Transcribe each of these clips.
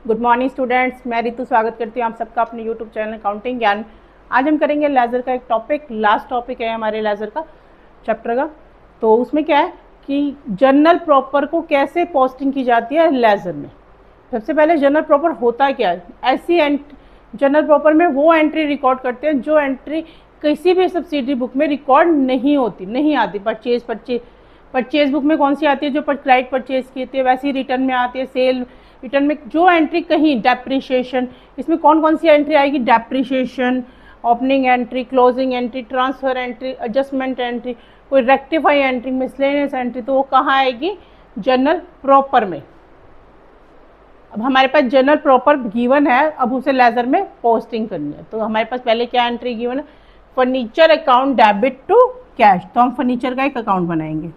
Good morning students, मैं रितु स्वागत करती हूँ आप सबका अपने यूट्यूब चैनल अकाउंटिंग ज्ञान। आज हम करेंगे लेजर का एक टॉपिक, लास्ट टॉपिक है हमारे लेजर का चैप्टर का। तो उसमें क्या है कि जर्नल प्रॉपर को कैसे पोस्टिंग की जाती है लेजर में। सबसे पहले जर्नल प्रॉपर होता क्या है। ऐसी जर्नल प्रॉपर में वो एंट्री रिकॉर्ड करते हैं जो एंट्री किसी भी सब्सिडरी बुक में रिकॉर्ड नहीं होती, नहीं आती। परचेज बुक में कौन सी आती है, जो क्लाइंट परचेज की होती है, वैसी रिटर्न में आती है। सेल रिटर्न में जो एंट्री कहीं डेप्रिशिएशन, इसमें कौन कौन सी एंट्री आएगी, depreciation, opening entry, closing entry, transfer entry, adjustment entry, कोई रेक्टिफाई एंट्री, मिसलेनियस एंट्री, तो वो कहाँ आएगी, जर्नल प्रॉपर में। अब हमारे पास जर्नल प्रॉपर गिवन है, अब उसे लेजर में पोस्टिंग करनी है। तो हमारे पास पहले क्या एंट्री गिवन है, furniture account debit to cash. तो हम फर्नीचर का एक अकाउंट बनाएंगे।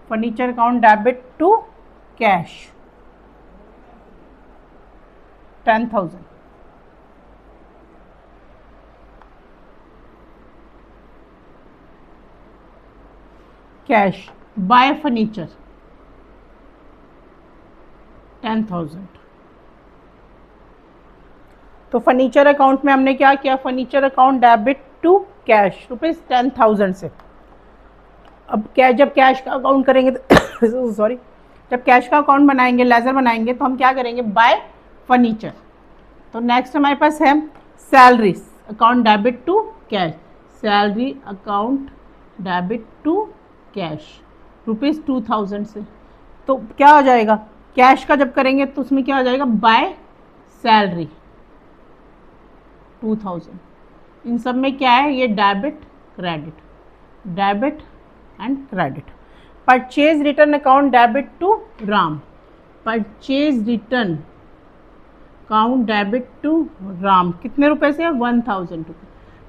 Furniture account debit to cash 10,000। Cash by furniture 10,000। तो फर्नीचर अकाउंट में हमने क्या किया, furniture account debit to cash rupees 10,000 से। अब क्या, जब कैश का अकाउंट करेंगे तो सॉरी, जब कैश का अकाउंट बनाएंगे, लेजर बनाएंगे, तो हम क्या करेंगे, बाय फर्नीचर। तो नेक्स्ट हमारे पास है salary account debit to cash. Salary account debit to cash rupees 2,000 से। तो क्या हो जाएगा, कैश का जब करेंगे तो उसमें क्या हो जाएगा, बाय सैलरी 2,000। इन सब में क्या है, ये debit credit, debit and credit. Purchase return account debit to Ram. Purchase return account debit to Ram कितने रुपए से, 1,000 रुपये।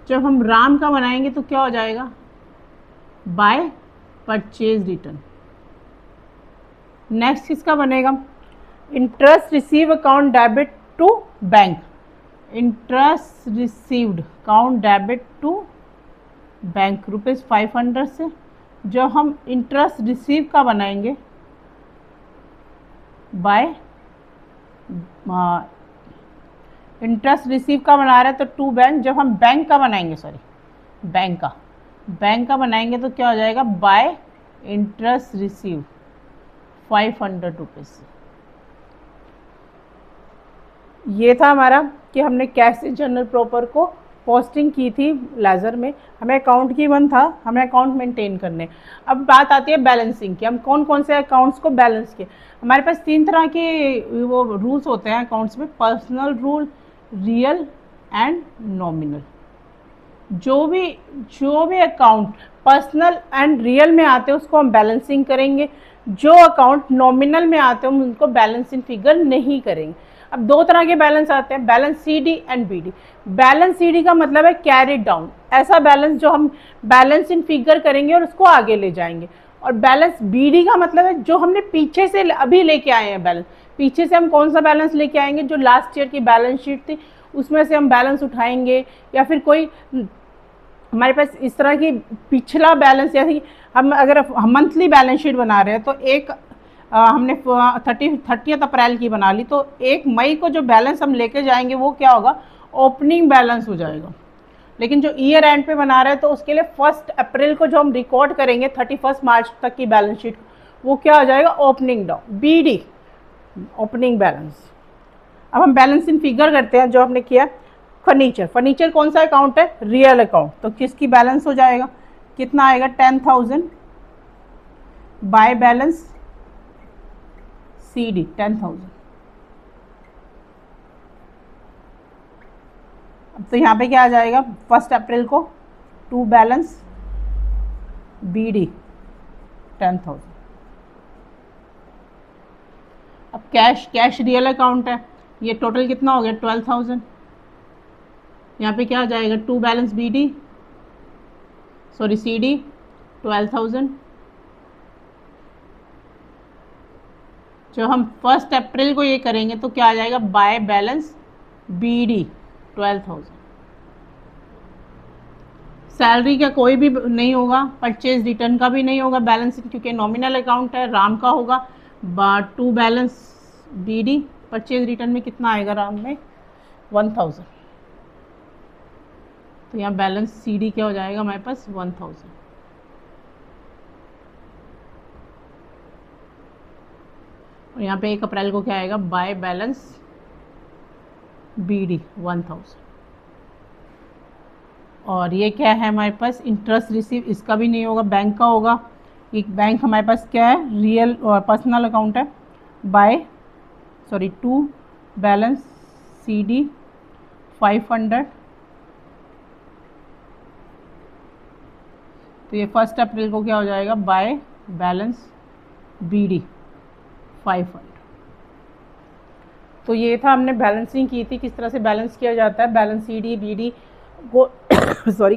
जब हम राम का बनाएंगे तो क्या हो जाएगा, बाय परचेज रिटर्न। नेक्स्ट किसका बनेगा, interest receive account debit to bank. Interest received account debit to bank rupees 500 से। जो हम इंटरेस्ट रिसीव का बनाएंगे बाय इंटरेस्ट रिसीव का बना रहे हैं तो टू बैंक। जब हम बैंक का बनाएंगे, सॉरी बैंक का बनाएंगे तो क्या हो जाएगा, बाय इंटरेस्ट रिसीव 500 रुपीज़ से। ये था हमारा कि हमने कैसे जर्नल प्रॉपर को पोस्टिंग की थी लेजर में। हमें अकाउंट की वन था, हमें अकाउंट मेंटेन करने। अब बात आती है बैलेंसिंग की, हम कौन कौन से अकाउंट्स को बैलेंस किए। हमारे पास 3 तरह के वो रूल्स होते हैं अकाउंट्स में, personal rule, real and nominal. जो भी अकाउंट पर्सनल एंड रियल में आते हैं उसको हम बैलेंसिंग करेंगे। जो अकाउंट नॉमिनल में आते हैं हम उनको बैलेंसिंग फिगर नहीं करेंगे। अब 2 तरह के बैलेंस आते हैं, balance CD and BD. Balance CD का मतलब है कैरी डाउन, ऐसा बैलेंस जो हम बैलेंस इन फिगर करेंगे और उसको आगे ले जाएंगे। और बैलेंस बीडी का मतलब है जो हमने पीछे से अभी लेके आए हैं बैलेंस। पीछे से हम कौन सा बैलेंस लेके आएंगे, जो लास्ट ईयर की बैलेंस शीट थी उसमें से हम बैलेंस उठाएंगे, या फिर कोई हमारे पास इस तरह की पिछला बैलेंस, जैसे कि हम अगर हम मंथली बैलेंस शीट बना रहे हैं तो एक हमने 30 अप्रैल की बना ली, तो 1 मई को जो बैलेंस हम लेके जाएंगे वो क्या होगा, ओपनिंग बैलेंस हो जाएगा। लेकिन जो ईयर एंड पे बना रहे हैं तो उसके लिए 1 अप्रैल को जो हम रिकॉर्ड करेंगे 31 मार्च तक की बैलेंस शीट, वो क्या हो जाएगा, opening down, BD opening balance. अब हम बैलेंस इन फिगर करते हैं जो हमने किया। फर्नीचर कौन सा अकाउंट है, रियल अकाउंट। तो किसकी बैलेंस हो जाएगा, कितना आएगा, 10,000 बाय बैलेंस CD 10,000। अब तो यहाँ पे क्या आ जाएगा, 1 अप्रैल को टू बैलेंस BD 10,000। अब कैश रियल अकाउंट है, ये टोटल कितना हो गया, 12,000। यहाँ पे क्या आ जाएगा, टू बैलेंस CD 12,000। जो हम 1 अप्रैल को ये करेंगे तो क्या आ जाएगा, बाय बैलेंस BD 12,000। सैलरी का कोई भी नहीं होगा, परचेज रिटर्न का भी नहीं होगा बैलेंस, क्योंकि नॉमिनल अकाउंट है, राम का होगा। To balance BD, purchase return में कितना आएगा राम में 1000, तो यहाँ बैलेंस CD क्या हो जाएगा हमारे पास 1000। और यहाँ पे 1 अप्रैल को क्या आएगा बाय बैलेंस BD 1000। और ये क्या है हमारे पास इंटरेस्ट रिसीव, इसका भी नहीं होगा, बैंक का होगा। एक बैंक हमारे पास क्या है रियल और पर्सनल अकाउंट है, टू बैलेंस CD 500। तो ये 1 अप्रैल को क्या हो जाएगा बाय बैलेंस BD 500। तो ये था, हमने बैलेंसिंग की थी, किस तरह से बैलेंस किया जाता है, बैलेंस CD BD को सॉरी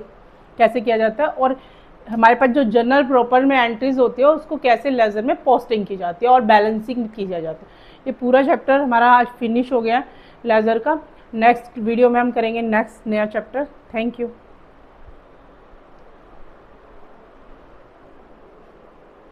कैसे किया जाता है, और हमारे पास जो जनरल प्रॉपर में एंट्रीज होती है उसको कैसे लेजर में पोस्टिंग की जाती है और बैलेंसिंग की जाती है। ये पूरा चैप्टर हमारा आज फिनिश हो गया लेजर का। नेक्स्ट वीडियो में हम करेंगे नेक्स्ट नया चैप्टर। Thank you.